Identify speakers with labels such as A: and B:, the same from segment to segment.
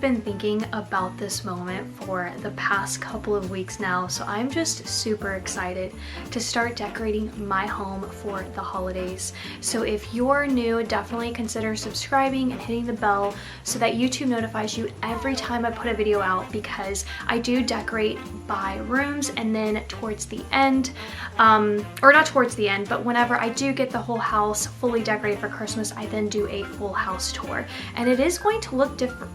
A: been thinking about this moment for the past couple of weeks now, so I'm just super excited to start decorating my home for the holidays. So if you're new, definitely consider subscribing and hitting the bell so that YouTube notifies you every time I put a video out, because I do decorate by rooms, and then towards the end, or not towards the end, but whenever I do get the whole house fully decorated for Christmas, I then do a full house tour. And it is going to look different.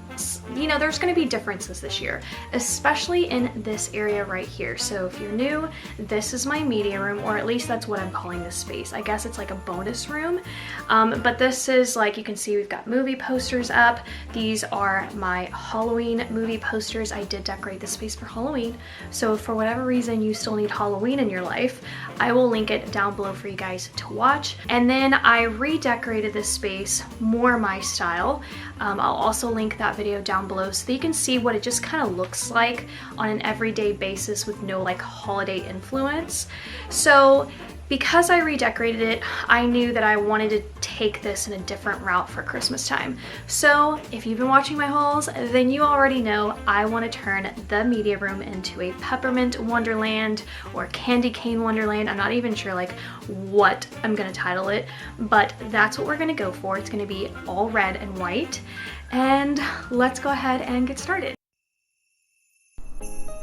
A: You know, there's going to be differences this year, especially in this area right here. So if you're new, this is my media room, or at least that's what I'm calling this space. I guess it's like a bonus room, but this is, like, you can see we've got movie posters up. These are my Halloween movie posters. I did decorate this space for Halloween, so if for whatever reason you still need Halloween in your life, I will link it down below for you guys to watch. And then I redecorated this space more my style. I'll also link that video down below so that you can see what it just kind of looks like on an everyday basis with no like holiday influence. So because I redecorated it, I knew that I wanted to take this in a different route for Christmas time. So if you've been watching my hauls, then you already know I want to turn the media room into a peppermint wonderland or candy cane wonderland. I'm not even sure like what I'm gonna title it, but that's what we're gonna go for. It's gonna be all red and white. And let's go ahead and get started.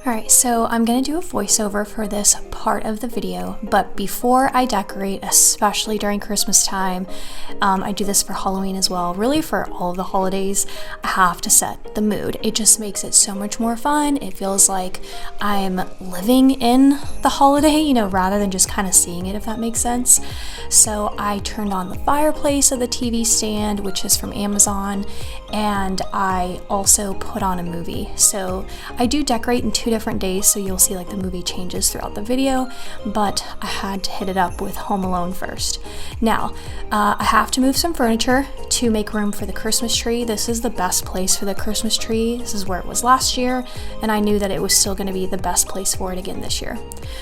A: Alright, so I'm going to do a voiceover for this part of the video, but before I decorate, especially during Christmas time, I do this for Halloween as well, really for all of the holidays, I have to set the mood. It just makes it so much more fun. It feels like I'm living in the holiday, you know, rather than just kind of seeing it, if that makes sense. So I turned on the fireplace of the TV stand, which is from Amazon, and I also put on a movie. So I do decorate in 2 different days, so you'll see like the movie changes throughout the video, but I had to hit it up with Home Alone first. Now, I have to move some furniture to make room for the Christmas tree. This is the best place for the Christmas tree. This is where it was last year, and I knew that it was still going to be the best place for it again this year.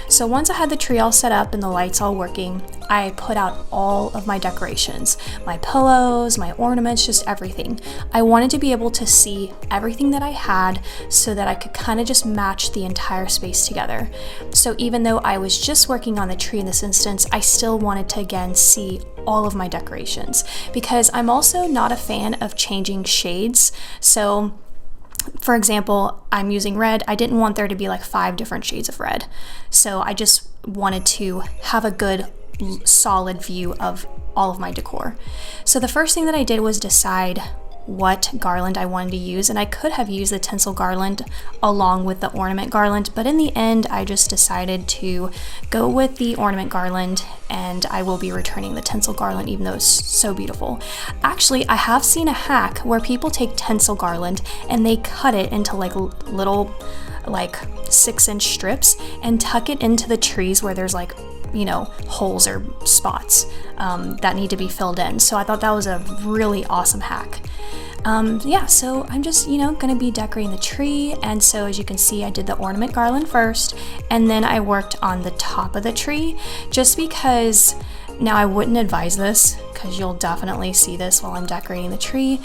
A: So once I had the tree all set up and the lights all working, I put out all of my decorations, my pillows, my ornaments, just everything. I wanted to be able to see everything that I had so that I could kind of just match the entire space together. So even though I was just working on the tree in this instance, I still wanted to again see all of my decorations, because I'm also not a fan of changing shades. So for example, I'm using red. I didn't want there to be like 5 different shades of red. So I just wanted to have a good solid view of all of my decor. So the first thing that I did was decide what garland I wanted to use, and I could have used the tinsel garland along with the ornament garland, but in the end I just decided to go with the ornament garland, and I will be returning the tinsel garland even though it's so beautiful. Actually, I have seen a hack where people take tinsel garland and they cut it into like little like 6-inch strips and tuck it into the trees where there's like, you know, holes or spots that need to be filled in. So I thought that was a really awesome hack. Yeah, so I'm just, you know, gonna be decorating the tree, and so as you can see, I did the ornament garland first, and then I worked on the top of the tree, just because, now I wouldn't advise this, because you'll definitely see this while I'm decorating the tree,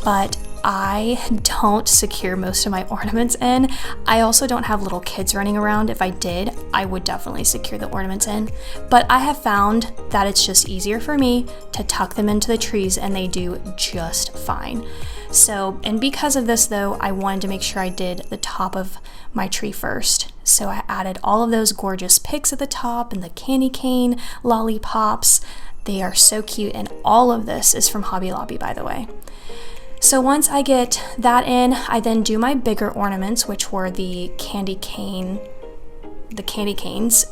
A: but I don't secure most of my ornaments in. I also don't have little kids running around. If I did, I would definitely secure the ornaments in. But I have found that it's just easier for me to tuck them into the trees, and they do just fine. So, and because of this though, I wanted to make sure I did the top of my tree first. So I added all of those gorgeous picks at the top and the candy cane lollipops. They are so cute, and all of this is from Hobby Lobby, by the way. So once I get that in, I then do my bigger ornaments, which were the candy canes,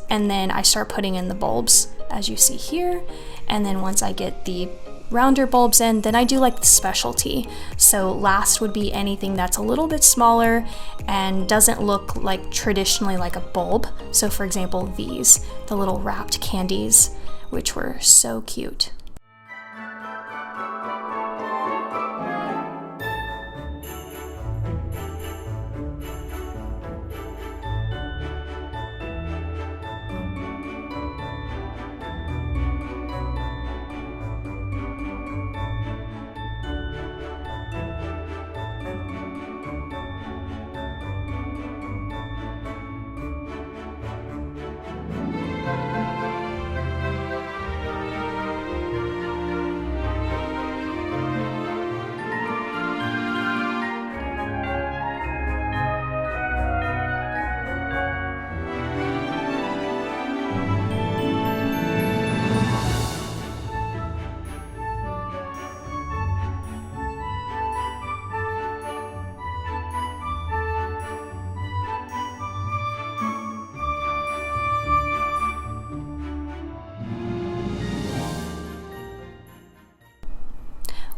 A: and then I start putting in the bulbs, as you see here. And then once I get the rounder bulbs in, then I do like the specialty. So last would be anything that's a little bit smaller and doesn't look like traditionally like a bulb. So for example, these, the little wrapped candies, which were so cute.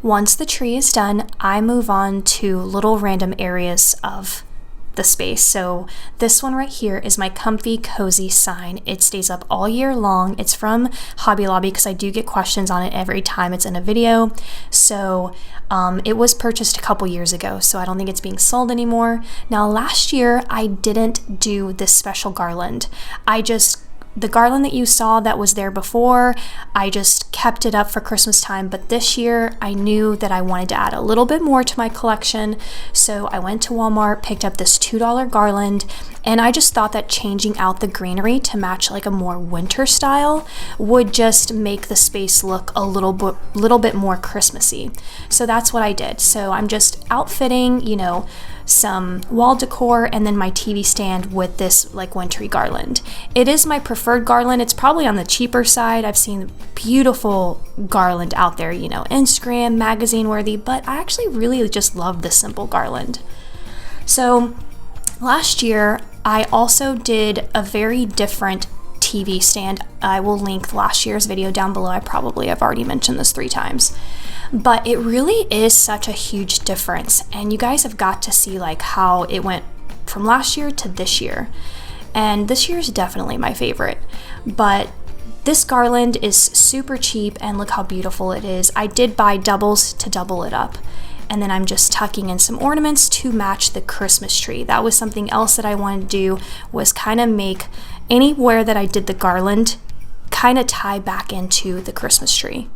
A: Once the tree is done, I move on to little random areas of the space. So this one right here is my comfy cozy sign. It stays up all year long. It's from Hobby Lobby because I do get questions on it every time it's in a video. So it was purchased a couple years ago, so I don't think it's being sold anymore. Now last year I didn't do this special garland. The garland that you saw that was there before, I just kept it up for Christmas time, but this year I knew that I wanted to add a little bit more to my collection, so I went to Walmart, picked up this $2 garland, and I just thought that changing out the greenery to match like a more winter style would just make the space look a little bit more Christmassy. So that's what I did. So I'm just outfitting, you know, some wall decor and then my TV stand with this like wintry garland. It is my preferred garland. It's probably on the cheaper side. I've seen beautiful garland out there, you know, Instagram, magazine worthy, but I actually really just love this simple garland. So last year, I also did a very different TV stand. I will link last year's video down below. I probably have already mentioned this 3 times. But it really is such a huge difference, and you guys have got to see like how it went from last year to this year. And this year is definitely my favorite. But this garland is super cheap, and look how beautiful it is. I did buy doubles to double it up. And then I'm just tucking in some ornaments to match the Christmas tree. That was something else that I wanted to do, was kind of make anywhere that I did the garland kind of tie back into the Christmas tree.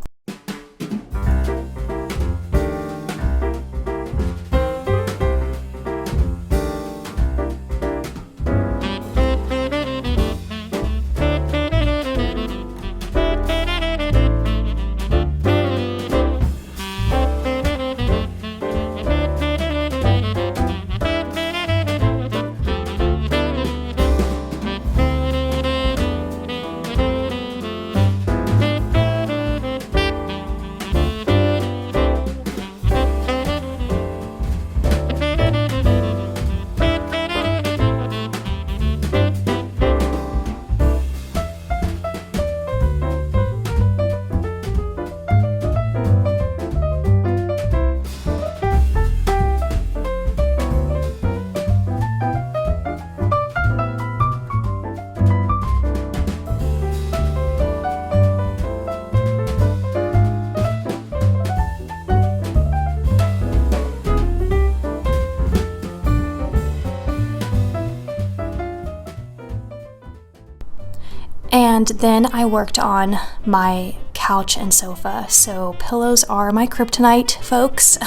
A: And then I worked on my couch and sofa. So pillows are my kryptonite, folks.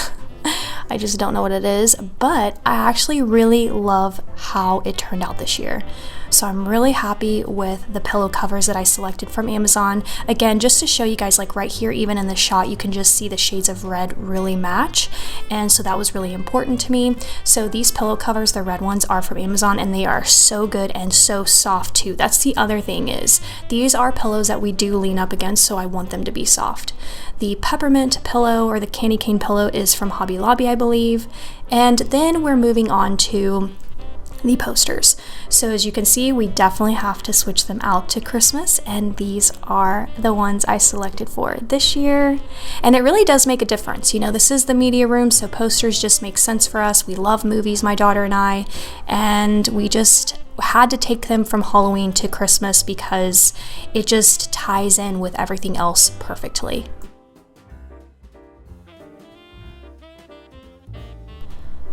A: I just don't know what it is, but I actually really love how it turned out this year. So I'm really happy with the pillow covers that I selected from Amazon. Again, just to show you guys, like right here, even in the shot, you can just see the shades of red really match. And so that was really important to me. So these pillow covers, the red ones, are from Amazon, and they are so good and so soft too. That's the other thing, is these are pillows that we do lean up against, so I want them to be soft. The Peppermint pillow, or the candy cane pillow, is from Hobby Lobby, I believe. And then we're moving on to the posters. So as you can see, we definitely have to switch them out to Christmas, and these are the ones I selected for this year. And it really does make a difference. You know, this is the media room, so posters just make sense for us. We love movies, my daughter and I, and we just had to take them from Halloween to Christmas because it just ties in with everything else perfectly.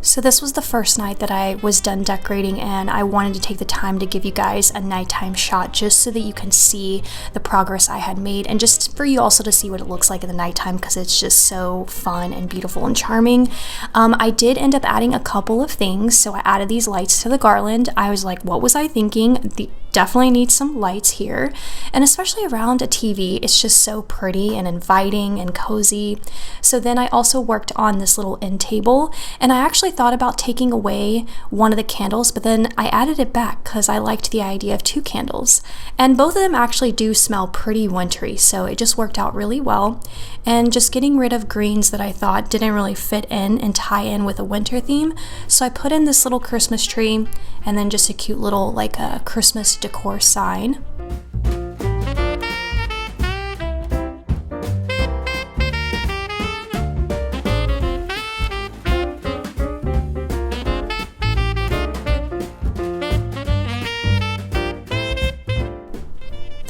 A: So this was the first night that I was done decorating, and I wanted to take the time to give you guys a nighttime shot just so that you can see the progress I had made, and just for you also to see what it looks like in the nighttime, because it's just so fun and beautiful and charming. I did end up adding a couple of things. So I added these lights to the garland. I was like, what was I thinking? Definitely need some lights here, and especially around a TV, it's just so pretty and inviting and cozy. So then I also worked on this little end table, and I actually thought about taking away one of the candles, but then I added it back because I liked the idea of 2 candles, and both of them actually do smell pretty wintry, so it just worked out really well. And just getting rid of greens that I thought didn't really fit in and tie in with a winter theme, so I put in this little Christmas tree and then just a cute little like a Christmas decor sign.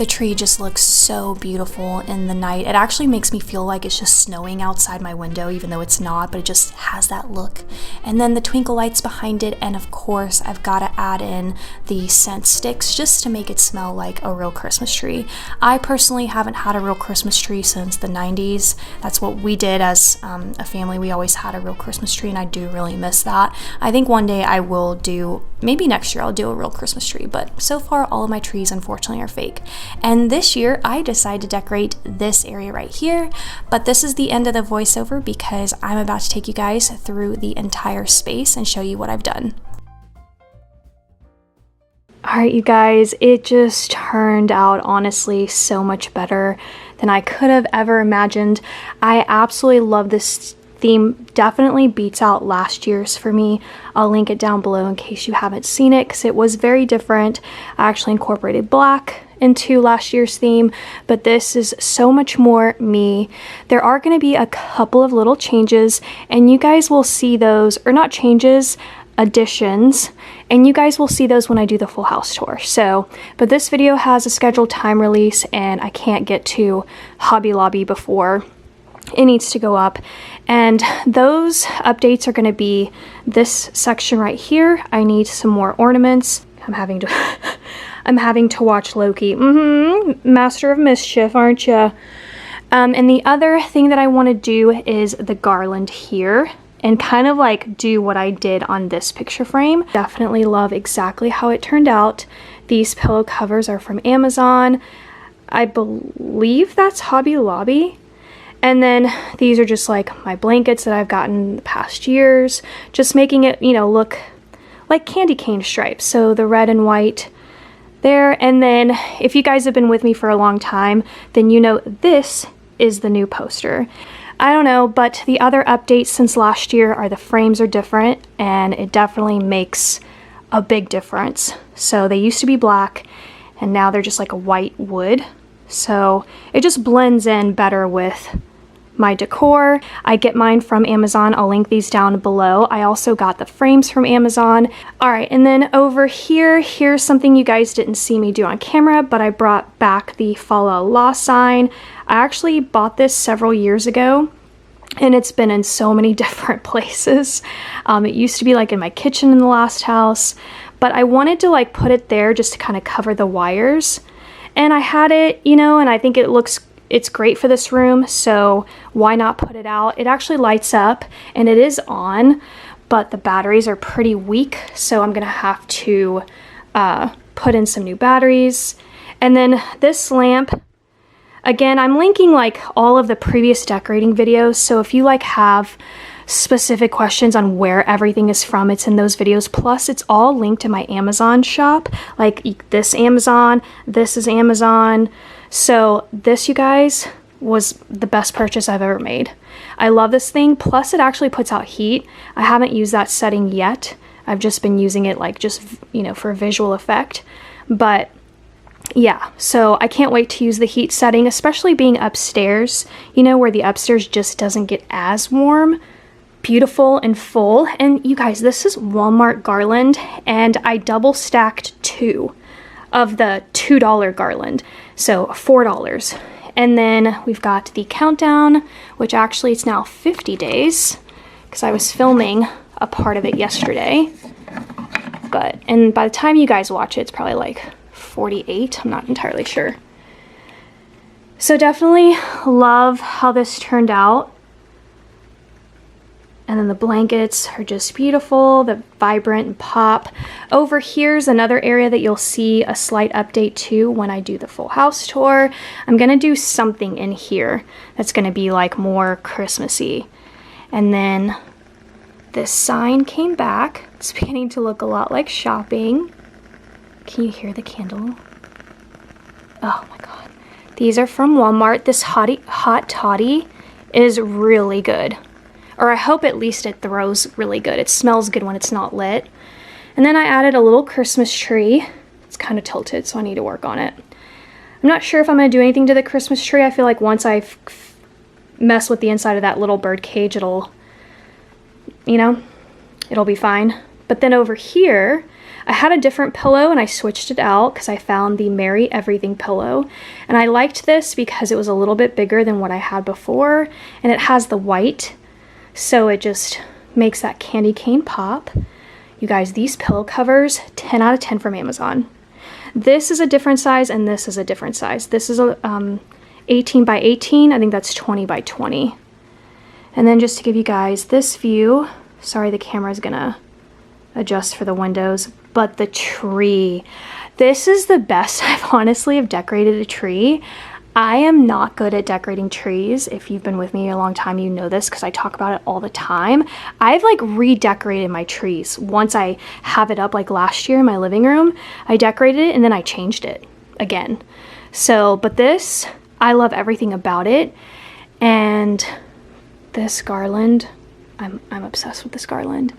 A: The tree just looks so beautiful in the night. It actually makes me feel like it's just snowing outside my window, even though it's not, but it just has that look. And then the twinkle lights behind it, and of course I've got to add in the scent sticks just to make it smell like a real Christmas tree. I personally haven't had a real Christmas tree since the 90s. That's what we did as a family. We always had a real Christmas tree, and I do really miss that. I think one day I will do, maybe next year I'll do a real Christmas tree, but so far all of my trees unfortunately are fake. And this year I decided to decorate this area right here, but this is the end of the voiceover because I'm about to take you guys through the entire space and show you what I've done. Alright you guys, it just turned out honestly so much better than I could have ever imagined. I absolutely love this theme. Definitely beats out last year's for me. I'll link it down below in case you haven't seen it because it was very different. I actually incorporated black into last year's theme, but this is so much more me. There are going to be a couple of little changes, and you guys will see those, or not changes, additions, and you guys will see those when I do the full house tour. So, but this video has a scheduled time release, and I can't get to Hobby Lobby before it needs to go up. And those updates are going to be this section right here. I need some more ornaments. I'm having to watch Loki. Master of Mischief, aren't ya? And the other thing that I want to do is the garland here, and kind of like do what I did on this picture frame. Definitely love exactly how it turned out. These pillow covers are from Amazon. I believe that's Hobby Lobby. And then these are just like my blankets that I've gotten in the past years, just making it, you know, look like candy cane stripes. So the red and white there. And then if you guys have been with me for a long time, then you know this is the new poster. I don't know, but the other updates since last year are the frames are different, and it definitely makes a big difference. So they used to be black and now they're just like a white wood. So it just blends in better with my decor. I get mine from Amazon. I'll link these down below. I also got the frames from Amazon. All right, and then over here, here's something you guys didn't see me do on camera, but I brought back the Fa La La sign. I actually bought this several years ago, and it's been in so many different places. It used to be like in my kitchen in the last house, but I wanted to like put it there just to kind of cover the wires. And I had it, you know, and I think it's great for this room, so why not put it out? It actually lights up and it is on, but the batteries are pretty weak, so I'm gonna have to put in some new batteries. And then this lamp, again, I'm linking like all of the previous decorating videos, so if you like have specific questions on where everything is from, it's in those videos. Plus it's all linked to my Amazon shop, like this Amazon, this is Amazon. So this, you guys, was the best purchase I've ever made. I love this thing, plus it actually puts out heat. I haven't used that setting yet. I've just been using it like just, you know, for visual effect. But yeah, so I can't wait to use the heat setting, especially being upstairs, you know, where the upstairs just doesn't get as warm. Beautiful and full. And you guys, this is Walmart garland, and I double stacked 2 of the $2 garland, so $4. And then we've got the countdown, which actually it's now 50 days because I was filming a part of it yesterday, and by the time you guys watch it, it's probably like 48. I'm not entirely sure. So definitely love how this turned out. And then the blankets are just beautiful, the vibrant and pop. Over here's another area that you'll see a slight update to when I do the full house tour. I'm gonna do something in here that's gonna be like more Christmassy. And then this sign came back. It's beginning to look a lot like shopping. Can you hear the candle? Oh my God. These are from Walmart. This hot toddy is really good. Or I hope at least it throws really good. It smells good when it's not lit. And then I added a little Christmas tree. It's kind of tilted, so I need to work on it. I'm not sure if I'm going to do anything to the Christmas tree. I feel like once I mess with the inside of that little bird cage, it'll, you know, it'll be fine. But then over here, I had a different pillow and I switched it out because I found the Merry Everything pillow. And I liked this because it was a little bit bigger than what I had before, and it has the white, so it just makes that candy cane pop. You guys, these pillow covers, 10 out of 10 from Amazon. This is a different size and this is a different size. This is a 18 by 18. I think that's 20 by 20. And then just to give you guys this view, sorry the camera is gonna adjust for the windows, but the tree. This is the best I've honestly have decorated a tree. I am not good at decorating trees. If you've been with me a long time, you know this because I talk about it all the time. I've like redecorated my trees. Once I have it up, like last year in my living room, I decorated it and then I changed it again. So, but this, I love everything about it. And this garland, I'm obsessed with this garland.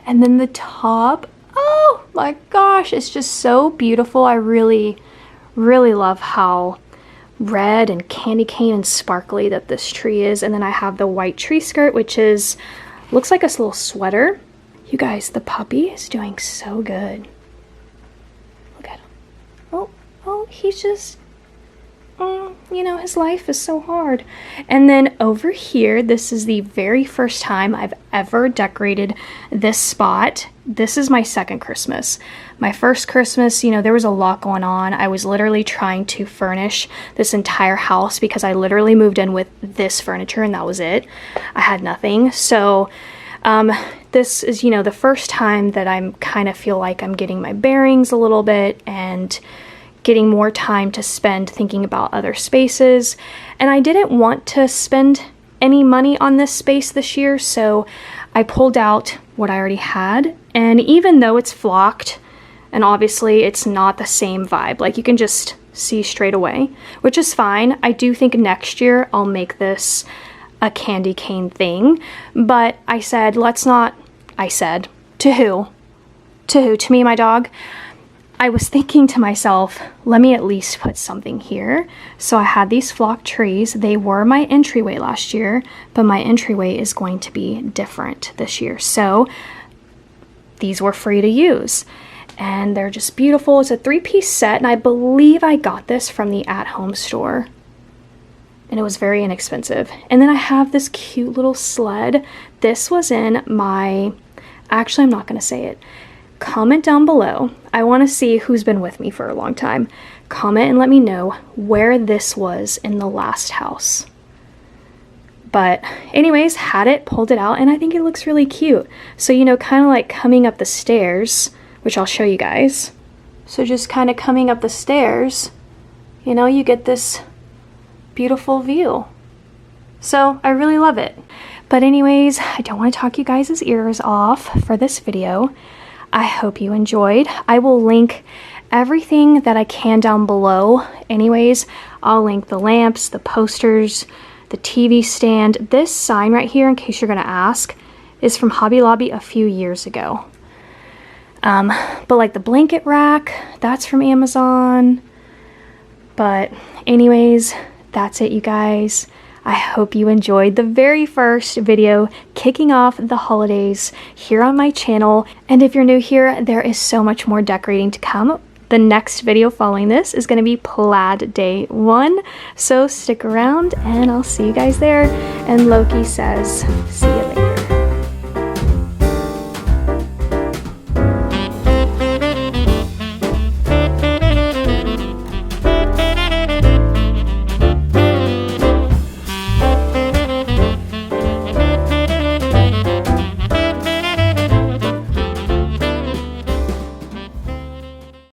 A: And then the top, oh my gosh, it's just so beautiful. I really, really love how red and candy cane and sparkly that this tree is. And then I have the white tree skirt, which is, looks like a little sweater. You guys, the puppy is doing so good. Look at him. Oh, he's just, you know, his life is so hard. And then over here, this is the very first time I've ever decorated this spot. This is my second Christmas. My first Christmas, you know, there was a lot going on. I was literally trying to furnish this entire house because I literally moved in with this furniture and that was it. I had nothing. So this is, you know, the first time that I'm kind of feel like I'm getting my bearings a little bit and getting more time to spend thinking about other spaces. And I didn't want to spend any money on this space this year, so I pulled out what I already had. And even though it's flocked, and obviously it's not the same vibe, like you can just see straight away, which is fine. I do think next year I'll make this a candy cane thing, but I said, let's not, I said, to who? To who? To me and my dog? I was thinking to myself, let me at least put something here. So I had these flock trees. They were my entryway last year, but my entryway is going to be different this year. So these were free to use and they're just beautiful. It's a 3-piece set and I believe I got this from the at-home store and it was very inexpensive. And then I have this cute little sled. This was in my, actually I'm not going to say it. Comment down below. I want to see who's been with me for a long time. Comment and let me know where this was in the last house. But anyways, had it, pulled it out, and I think it looks really cute. So, you know, kind of like coming up the stairs, which I'll show you guys. So just kind of coming up the stairs, you know, you get this beautiful view. So I really love it. But anyways, I don't want to talk you guys' ears off for this video. I hope you enjoyed. I will link everything that I can down below. Anyways, I'll link the lamps, the posters, the TV stand. This sign right here, in case you're gonna ask, is from Hobby Lobby a few years ago. But like the blanket rack, that's from Amazon. But anyways, that's it, you guys. I hope you enjoyed the very first video kicking off the holidays here on my channel. And if you're new here, there is so much more decorating to come. The next video following this is going to be Plaid Day 1. So stick around and I'll see you guys there. And Loki says, see you